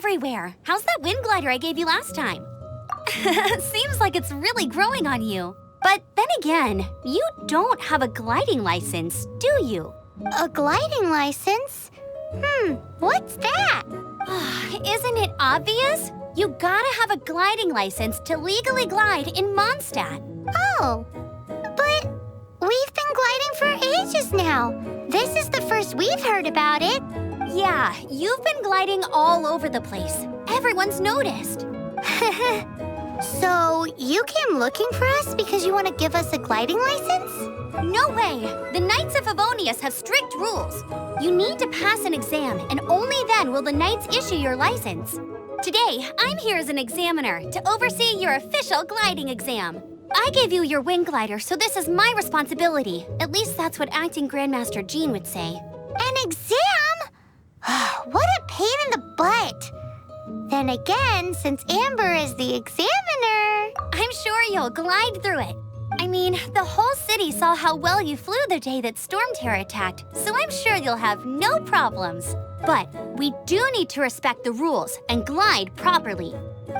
everywhere. How's that wind glider I gave you last time? Seems like it's really growing on you. But then again, you don't have a gliding license, do you? A gliding license? What's that? Isn't it obvious? You gotta have a gliding license to legally glide in Mondstadt. Oh, but we've been gliding for ages now. This is the first we've heard about it. Yeah, you've been gliding all over the place. Everyone's noticed. So you came looking for us because you want to give us a gliding license? No way! The Knights of Favonius have strict rules. You need to pass an exam, and only then will the Knights issue your license. Today, I'm here as an examiner to oversee your official gliding exam. I gave you your wing glider, so this is my responsibility. At least that's what Acting Grandmaster Jean would say. An exam? What a pain in the butt. Then again, since Amber is the examiner... I'm sure you'll glide through it. I mean, the whole city saw how well you flew the day that Storm Terror attacked, so I'm sure you'll have no problems. But we do need to respect the rules and glide properly.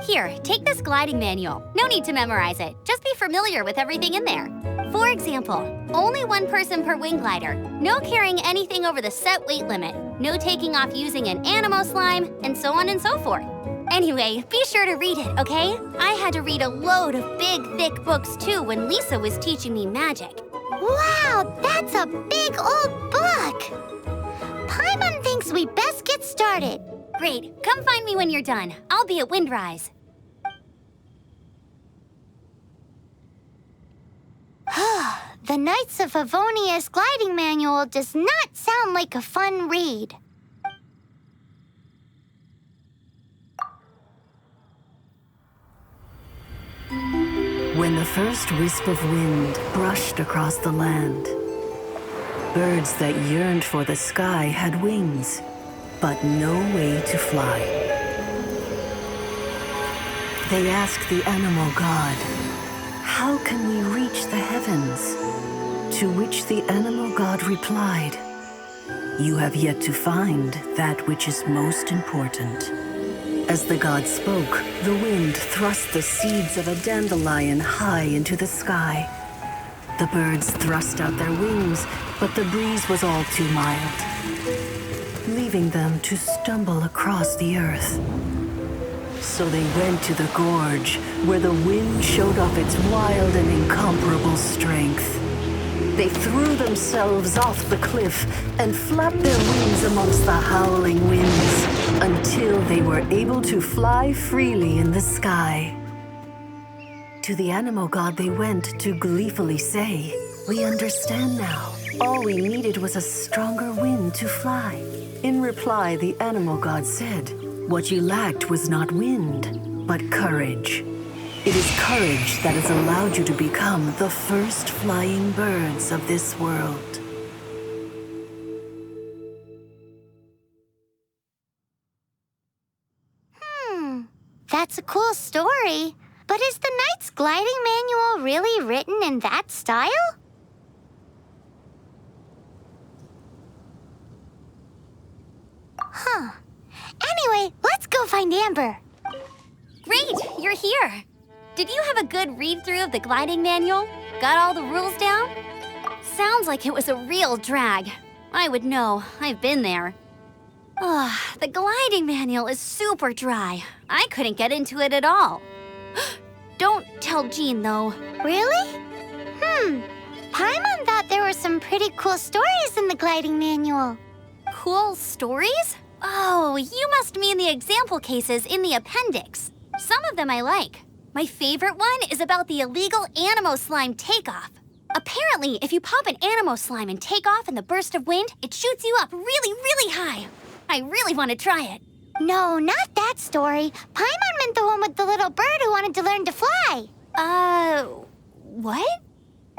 Here, take this gliding manual. No need to memorize it. Just be familiar with everything in there. For example, only one person per wing glider. No carrying anything over the set weight limit. No taking off using an animo slime, and so on and so forth. Anyway, be sure to read it, okay? I had to read a load of big, thick books too when Lisa was teaching me magic. Wow, that's a big old book! Paimon thinks we best get started. Great, come find me when you're done. I'll be at Windrise. The Knights of Favonius gliding manual does not sound like a fun read. When the first wisp of wind brushed across the land, birds that yearned for the sky had wings, but no way to fly. They asked the animal god, "How can we reach the heavens?" To which the animal god replied, "You have yet to find that which is most important." As the god spoke, the wind thrust the seeds of a dandelion high into the sky. The birds thrust out their wings, but the breeze was all too mild, leaving them to stumble across the earth. So they went to the gorge, where the wind showed off its wild and incomparable strength. They threw themselves off the cliff and flapped their wings amongst the howling winds until they were able to fly freely in the sky. To the animal god they went to gleefully say, "We understand now. All we needed was a stronger wind to fly." In reply, the animal god said, "What you lacked was not wind, but courage. It is courage that has allowed you to become the first flying birds of this world." That's a cool story. But is the Knight's gliding manual really written in that style? Anyway, let's go find Amber. Great, you're here. Did you have a good read-through of the gliding manual? Got all the rules down? Sounds like it was a real drag. I would know. I've been there. The gliding manual is super dry. I couldn't get into it at all. Don't tell Jean, though. Really? Paimon thought there were some pretty cool stories in the gliding manual. Cool stories? Oh, you must mean the example cases in the appendix. Some of them I like. My favorite one is about the illegal animo slime takeoff. Apparently, if you pop an animo slime and take off in the burst of wind, it shoots you up really, really high. I really want to try it. No, not that story. Paimon meant the one with the little bird who wanted to learn to fly. What?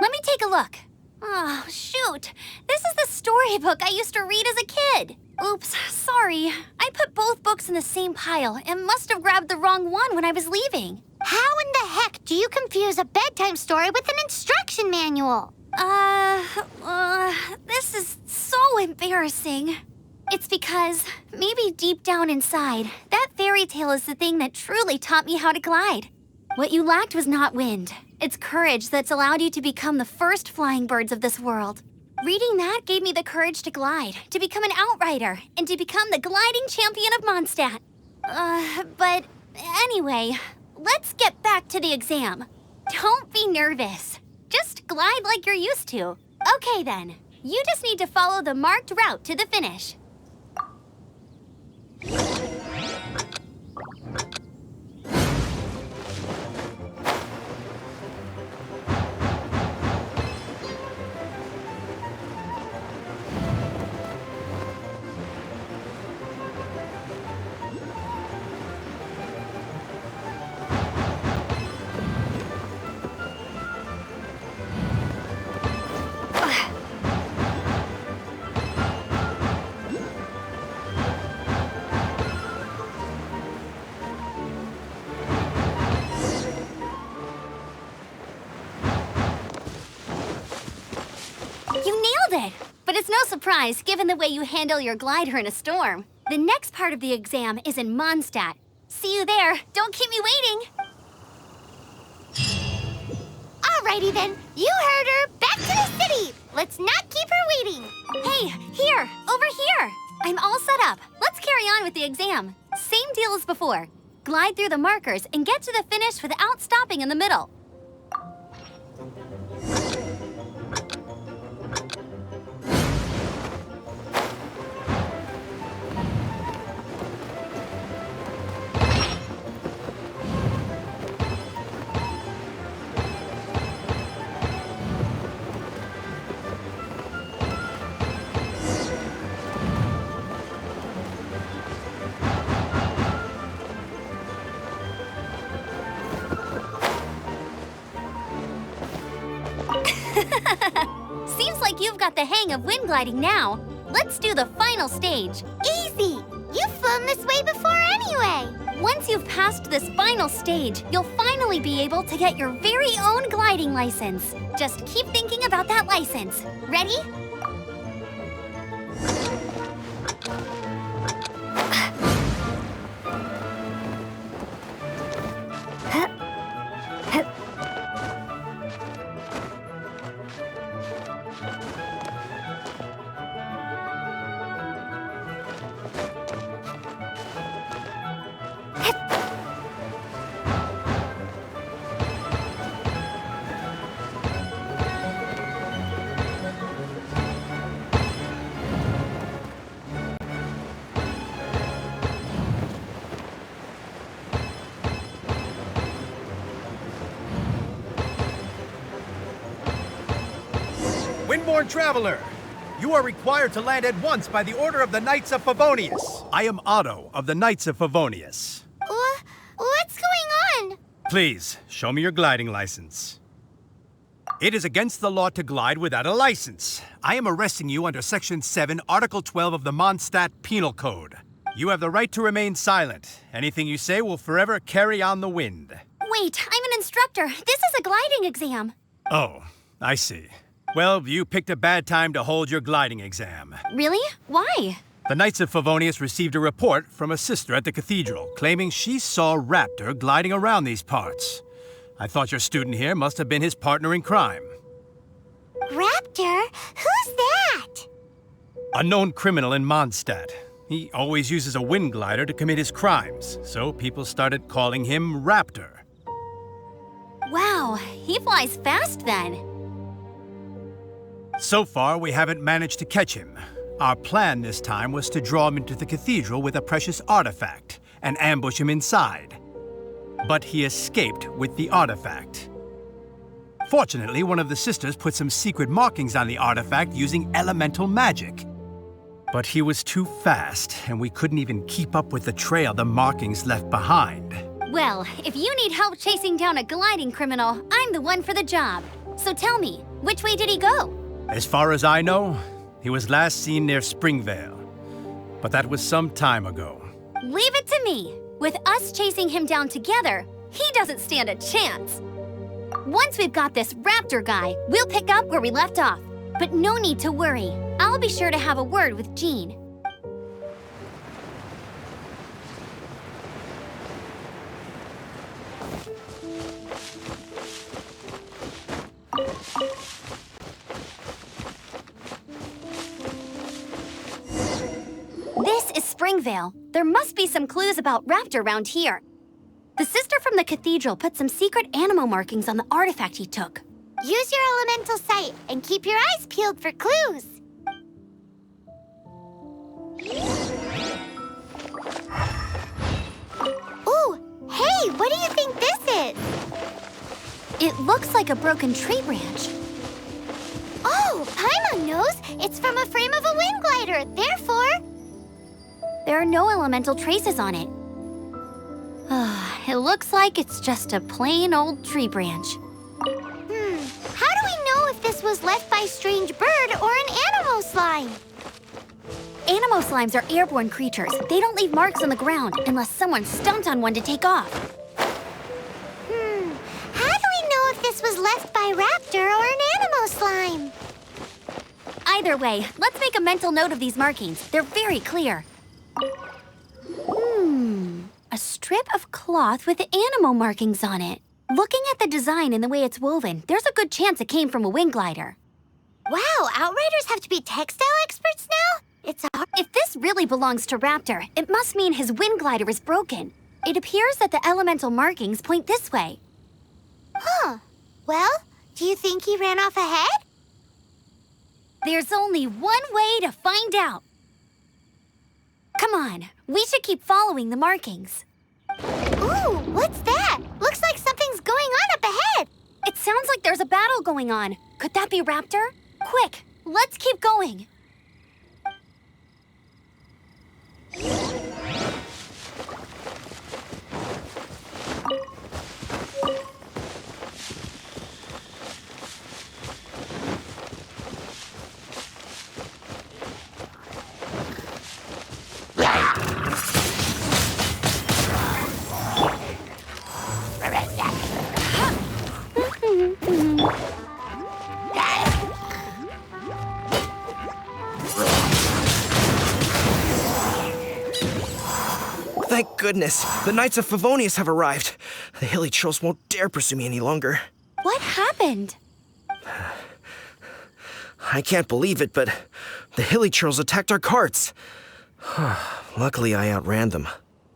Let me take a look. Oh, shoot. This is the storybook I used to read as a kid. Oops, sorry. I put both books in the same pile and must have grabbed the wrong one when I was leaving. How in the heck do you confuse a bedtime story with an instruction manual? This is so embarrassing. It's because, maybe deep down inside, that fairy tale is the thing that truly taught me how to glide. What you lacked was not wind. It's courage that's allowed you to become the first flying birds of this world. Reading that gave me the courage to glide, to become an outrider, and to become the gliding champion of Mondstadt. But anyway, let's get back to the exam. Don't be nervous. Just glide like you're used to. Okay then, you just need to follow the marked route to the finish. You nailed it! But it's no surprise, given the way you handle your glider in a storm. The next part of the exam is in Mondstadt. See you there. Don't keep me waiting. Alrighty then, you heard her. Back to the city. Let's not keep her waiting. Hey, here, over here. I'm all set up. Let's carry on with the exam. Same deal as before. Glide through the markers and get to the finish without stopping in the middle. Seems like you've got the hang of wind gliding now. Let's do the final stage. Easy. You've flown this way before anyway. Once you've passed this final stage, you'll finally be able to get your very own gliding license. Just keep thinking about that license. Ready? Windborne traveler, you are required to land at once by the order of the Knights of Favonius. I am Otto of the Knights of Favonius. What's going on? Please, show me your gliding license. It is against the law to glide without a license. I am arresting you under Section 7, Article 12 of the Mondstadt Penal Code. You have the right to remain silent. Anything you say will forever carry on the wind. Wait, I'm an instructor. This is a gliding exam. Oh, I see. Well, you picked a bad time to hold your gliding exam. Really? Why? The Knights of Favonius received a report from a sister at the cathedral claiming she saw Raptor gliding around these parts. I thought your student here must have been his partner in crime. Raptor? Who's that? A known criminal in Mondstadt. He always uses a wind glider to commit his crimes, so people started calling him Raptor. Wow, he flies fast then. So far, we haven't managed to catch him. Our plan this time was to draw him into the cathedral with a precious artifact and ambush him inside. But he escaped with the artifact. Fortunately, one of the sisters put some secret markings on the artifact using elemental magic. But he was too fast, and we couldn't even keep up with the trail the markings left behind. Well, if you need help chasing down a gliding criminal, I'm the one for the job. So tell me, which way did he go? As far as I know, he was last seen near Springvale. But that was some time ago. Leave it to me. With us chasing him down together, he doesn't stand a chance. Once we've got this Raptor guy, we'll pick up where we left off. But no need to worry. I'll be sure to have a word with Jean. Vale. There must be some clues about Raptor around here. The sister from the cathedral put some secret animal markings on the artifact he took. Use your elemental sight and keep your eyes peeled for clues. Ooh, hey, what do you think this is? It looks like a broken tree branch. Oh, Paimon knows. It's from a frame of a wind glider. Therefore, There are no elemental traces on it. It looks like it's just a plain old tree branch. how do we know if this was left by a strange bird or an animal slime? Animo slimes are airborne creatures. They don't leave marks on the ground unless someone stomped on one to take off. How do we know if this was left by Raptor or an animal slime? Either way, let's make a mental note of these markings. They're very clear. A strip of cloth with animal markings on it. Looking at the design and the way it's woven, there's a good chance it came from a wind glider. Wow, Outriders have to be textile experts now? If this really belongs to Raptor, it must mean his wind glider is broken. It appears that the elemental markings point this way. Huh. Well, do you think he ran off ahead? There's only one way to find out. Come on, we should keep following the markings. Ooh, what's that? Looks like something's going on up ahead. It sounds like there's a battle going on. Could that be Raptor? Quick, let's keep going. Thank goodness, the Knights of Favonius have arrived. The hilly trolls won't dare pursue me any longer. What happened? I can't believe it, but the hilly trolls attacked our carts. Luckily, I outran them.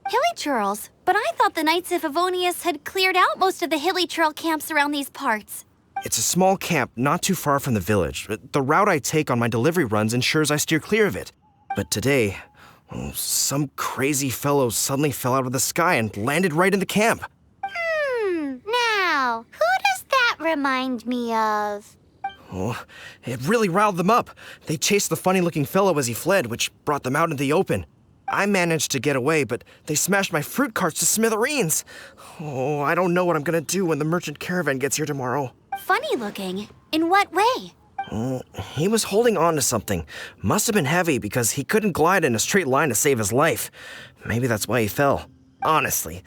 Hilly churls? But I thought the Knights of Favonius had cleared out most of the hilly churl camps around these parts. It's a small camp not too far from the village. The route I take on my delivery runs ensures I steer clear of it. But today, some crazy fellow suddenly fell out of the sky and landed right in the camp. Now, who does that remind me of? Oh, it really riled them up. They chased the funny-looking fellow as he fled, which brought them out into the open. I managed to get away, but they smashed my fruit carts to smithereens. Oh, I don't know what I'm gonna do when the merchant caravan gets here tomorrow. Funny looking? In what way? He was holding on to something. Must have been heavy because he couldn't glide in a straight line to save his life. Maybe that's why he fell. Honestly,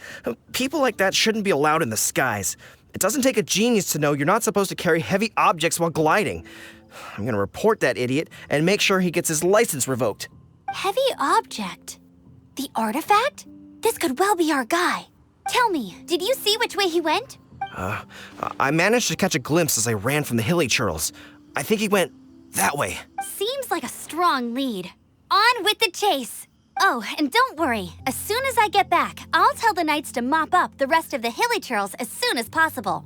people like that shouldn't be allowed in the skies. It doesn't take a genius to know you're not supposed to carry heavy objects while gliding. I'm gonna report that idiot and make sure he gets his license revoked. Heavy object? The artifact? This could well be our guy. Tell me, did you see which way he went? I managed to catch a glimpse as I ran from the hilly churls. I think he went that way. Seems like a strong lead. On with the chase. Oh, and don't worry. As soon as I get back, I'll tell the knights to mop up the rest of the hilly churls as soon as possible.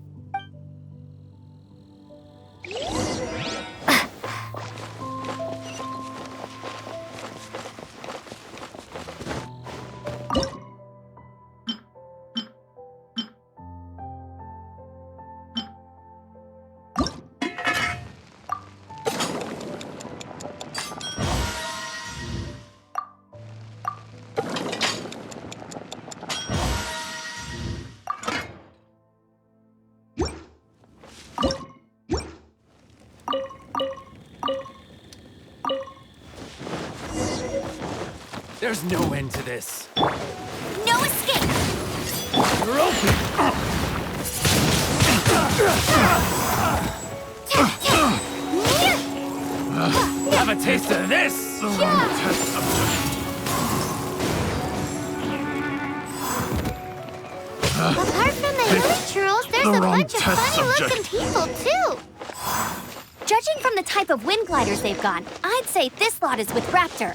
There's no end to this. No escape! You're open! Have a taste of this! Apart from the hilly churls, there's a bunch of funny-looking people, too. Judging from the type of wind gliders they've got, I'd say this lot is with Raptor.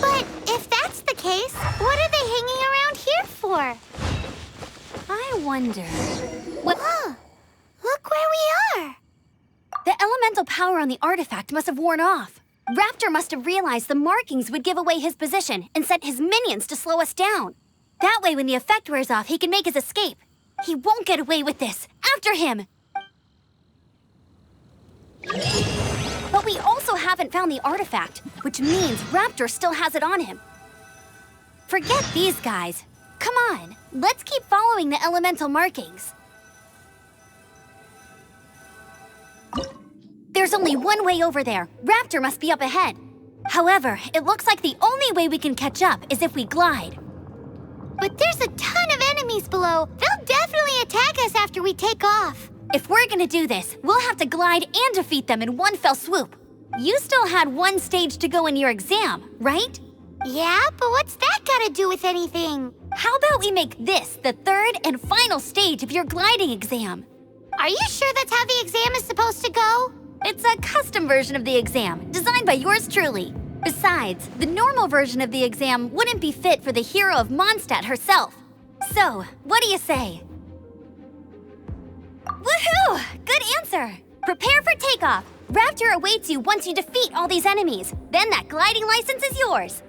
But if that case, what are they hanging around here for? I wonder... What? Huh. Look where we are. The elemental power on the artifact must have worn off. Raptor must have realized the markings would give away his position and sent his minions to slow us down. That way, when the effect wears off, he can make his escape. He won't get away with this. After him! But we also haven't found the artifact, which means Raptor still has it on him. Forget these guys. Come on, let's keep following the elemental markings. There's only one way over there. Raptor must be up ahead. However, it looks like the only way we can catch up is if we glide. But there's a ton of enemies below. They'll definitely attack us after we take off. If we're gonna do this, we'll have to glide and defeat them in one fell swoop. You still had one stage to go in your exam, right? Yeah, but what's that gotta do with anything? How about we make this the third and final stage of your gliding exam? Are you sure that's how the exam is supposed to go? It's a custom version of the exam, designed by yours truly. Besides, the normal version of the exam wouldn't be fit for the hero of Mondstadt herself. So, what do you say? Woohoo! Good answer! Prepare for takeoff. Raptor awaits you once you defeat all these enemies. Then that gliding license is yours.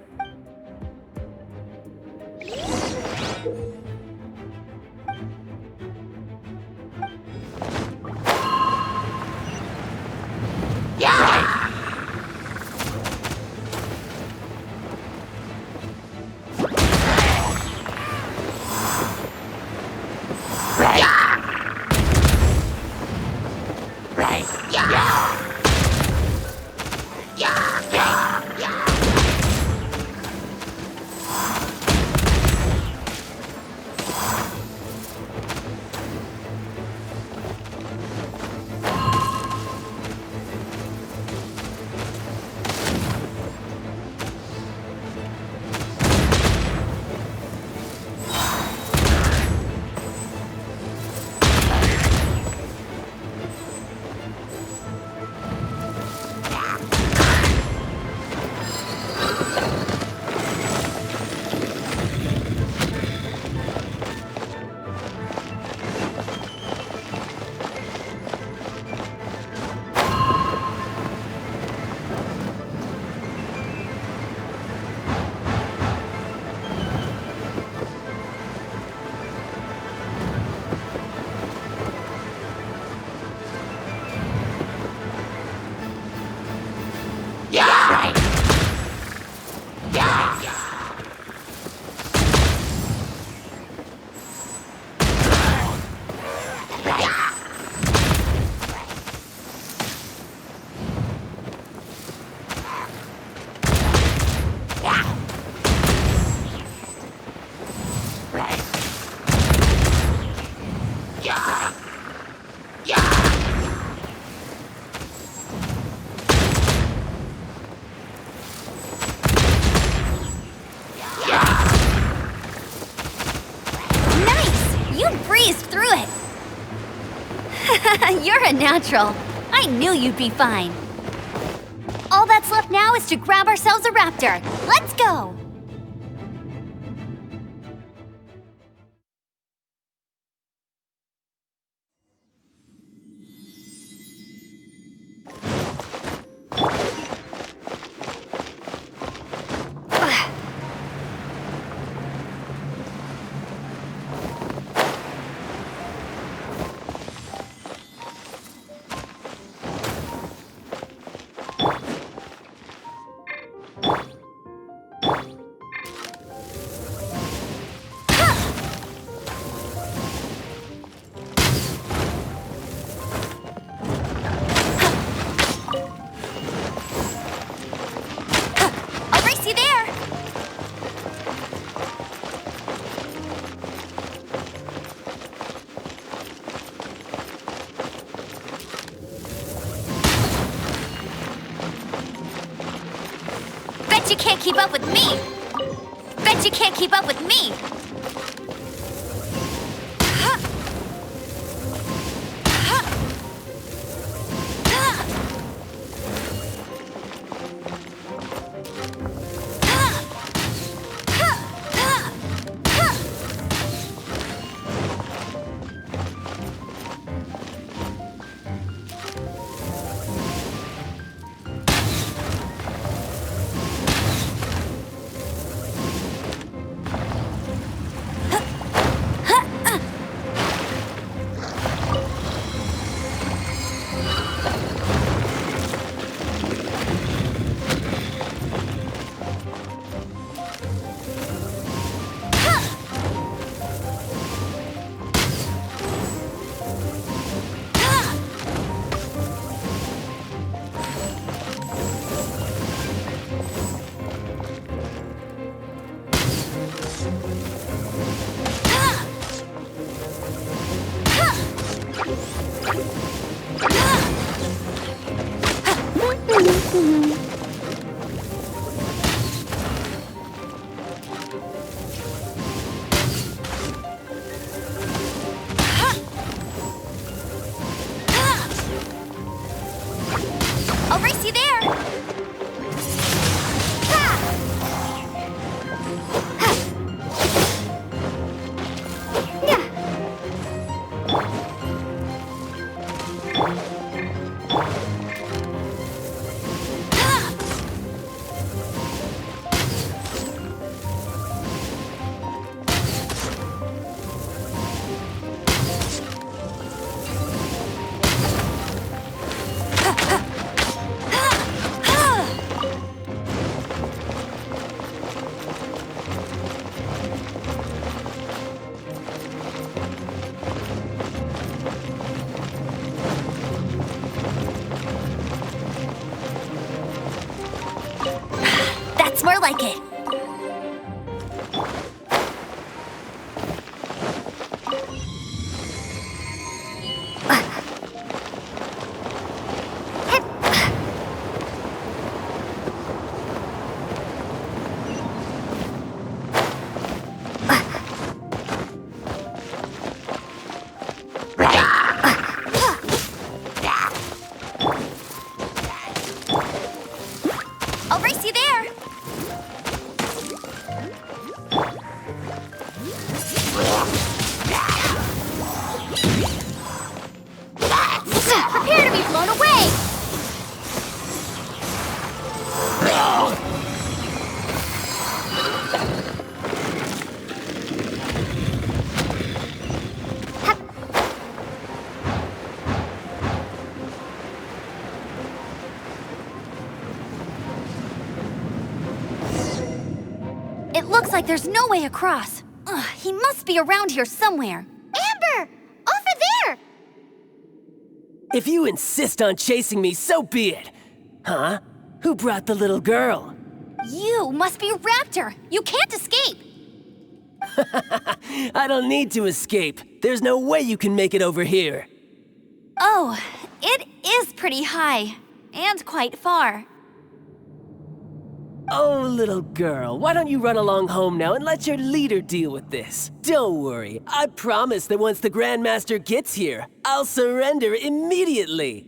You're a natural. I knew you'd be fine. All that's left now is to grab ourselves a raptor. Let's go! You can't keep up with me. Bet you can't keep up with me. I'll race you there! That's more like it. I'll race you there. Prepare to be blown away. It looks like there's no way across. Ugh, he must be around here somewhere. Amber! Over there! If you insist on chasing me, so be it. Huh? Who brought the little girl? You must be Raptor. You can't escape. I don't need to escape. There's no way you can make it over here. Oh, it is pretty high. And quite far. Oh, little girl, why don't you run along home now and let your leader deal with this? Don't worry, I promise that once the Grandmaster gets here, I'll surrender immediately.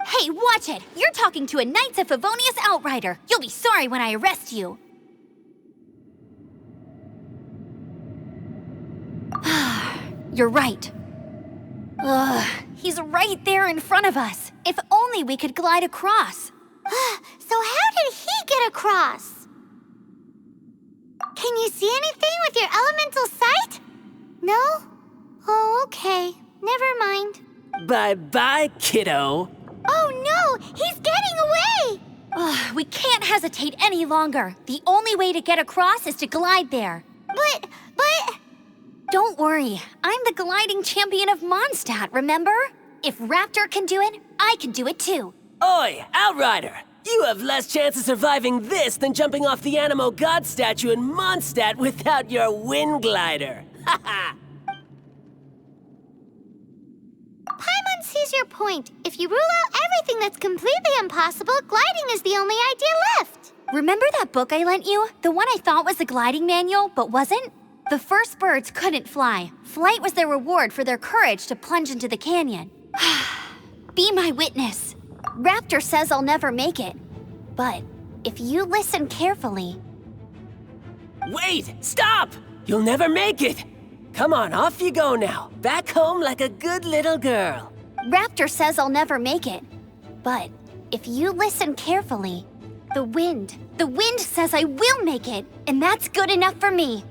Hey, watch it! You're talking to a Knights of Favonius outrider. You'll be sorry when I arrest you. You're right. Ugh, he's right there in front of us. If only we could glide across. So how did he get across? Can you see anything with your elemental sight? No? Oh, okay. Never mind. Bye-bye, kiddo. Oh no! He's getting away! Ugh, we can't hesitate any longer. The only way to get across is to glide there. But... Don't worry, I'm the gliding champion of Mondstadt, remember? If Raptor can do it, I can do it too. Oi, Outrider! You have less chance of surviving this than jumping off the Animo God statue in Mondstadt without your wind glider. Haha! Paimon sees your point. If you rule out everything that's completely impossible, gliding is the only idea left. Remember that book I lent you? The one I thought was the gliding manual, but wasn't? The first birds couldn't fly. Flight was their reward for their courage to plunge into the canyon. Be my witness. Raptor says I'll never make it. But if you listen carefully... Wait! Stop! You'll never make it! Come on, off you go now. Back home like a good little girl. Raptor says I'll never make it. But if you listen carefully, the wind says I will make it, and that's good enough for me.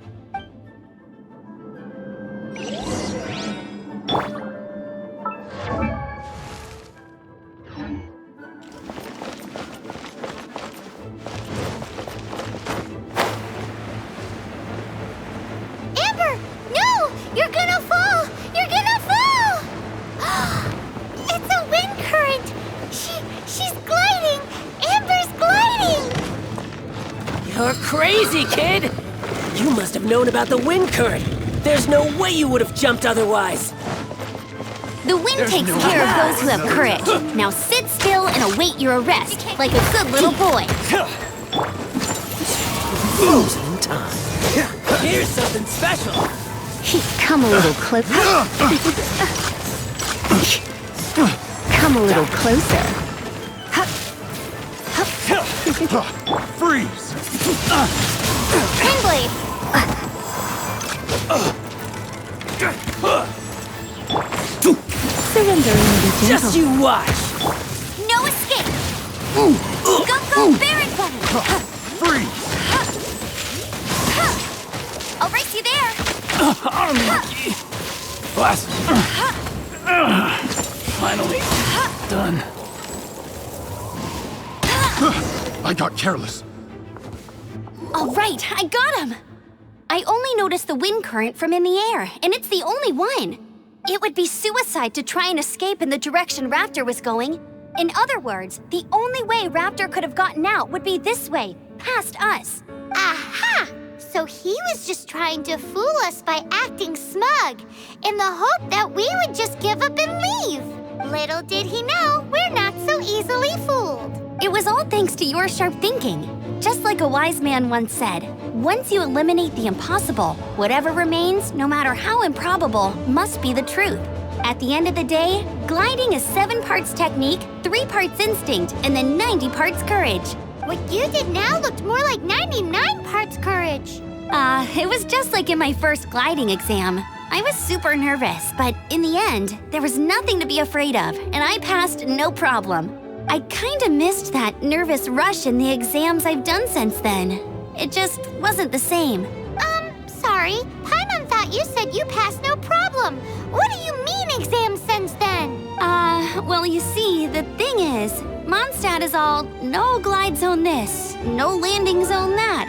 Amber! No! You're gonna fall! You're gonna fall! It's a wind current! She's gliding! Amber's gliding! You're crazy, kid! You must have known about the wind current. There's no way you would have jumped otherwise. The wind takes care of those who have courage. Now sit still and await your arrest, like a good little boy. Frozen in time. Here's something special. Come a little closer. Come a little closer. Freeze! Pinblade! Surrender and be gentle. Just you watch. No escape. Go, Barrack Buddy. Freeze! I'll race you there. Unlucky. Blast. Finally done. I got careless. All right, I got him. I only noticed the wind current from in the air, and it's the only one. It would be suicide to try and escape in the direction Raptor was going. In other words, the only way Raptor could have gotten out would be this way, past us. Aha! So he was just trying to fool us by acting smug, in the hope that we would just give up and leave. Little did he know, we're not so easily fooled. It was all thanks to your sharp thinking. Just like a wise man once said, once you eliminate the impossible, whatever remains, no matter how improbable, must be the truth. At the end of the day, gliding is 7 parts technique, 3 parts instinct, and then 90 parts courage. What you did now looked more like 99 parts courage. It was just like in my first gliding exam. I was super nervous, but in the end, there was nothing to be afraid of, and I passed no problem. I kinda missed that nervous rush in the exams I've done since then. It just wasn't the same. Sorry. Paimon thought you said you passed no problem. What do you mean exams since then? Well, you see, the thing is, Mondstadt is all no glide zone this, no landing zone that.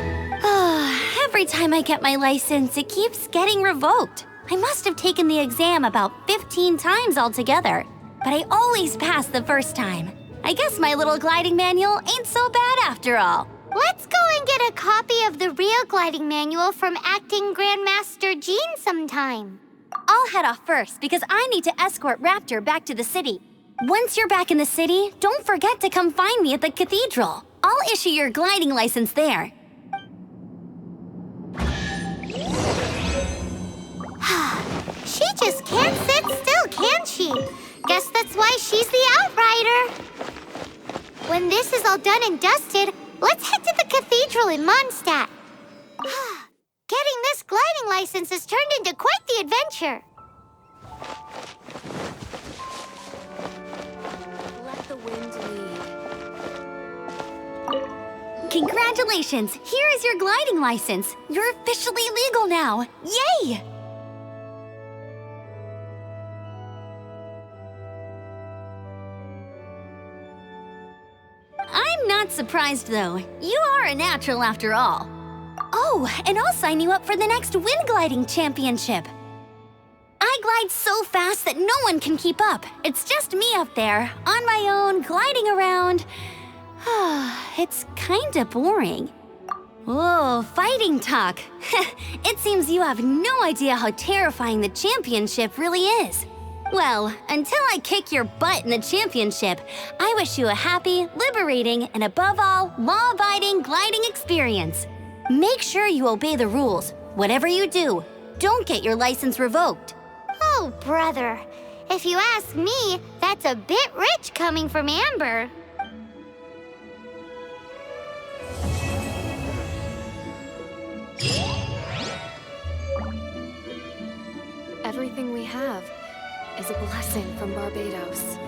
Every time I get my license, it keeps getting revoked. I must have taken the exam about 15 times altogether, but I always pass the first time. I guess my little gliding manual ain't so bad after all. Let's go and get a copy of the real gliding manual from Acting Grandmaster Jean sometime. I'll head off first because I need to escort Raptor back to the city. Once you're back in the city, don't forget to come find me at the cathedral. I'll issue your gliding license there. She just can't sit still, can she? Guess that's why she's the outrider. When this is all done and dusted, let's head to the cathedral in Mondstadt. Getting this gliding license has turned into quite the adventure. Let the wind lead. Congratulations! Here is your gliding license. You're officially legal now. Yay! I'm not surprised, though. You are a natural after all. Oh, and I'll sign you up for the next wind gliding championship. I glide so fast that no one can keep up. It's just me up there, on my own, gliding around. It's kinda boring. Whoa, fighting talk. It seems you have no idea how terrifying the championship really is. Well, until I kick your butt in the championship, I wish you a happy, liberating, and above all, law-abiding gliding experience. Make sure you obey the rules. Whatever you do, don't get your license revoked. Oh, brother. If you ask me, that's a bit rich coming from Amber. Everything we have is a blessing from Barbados.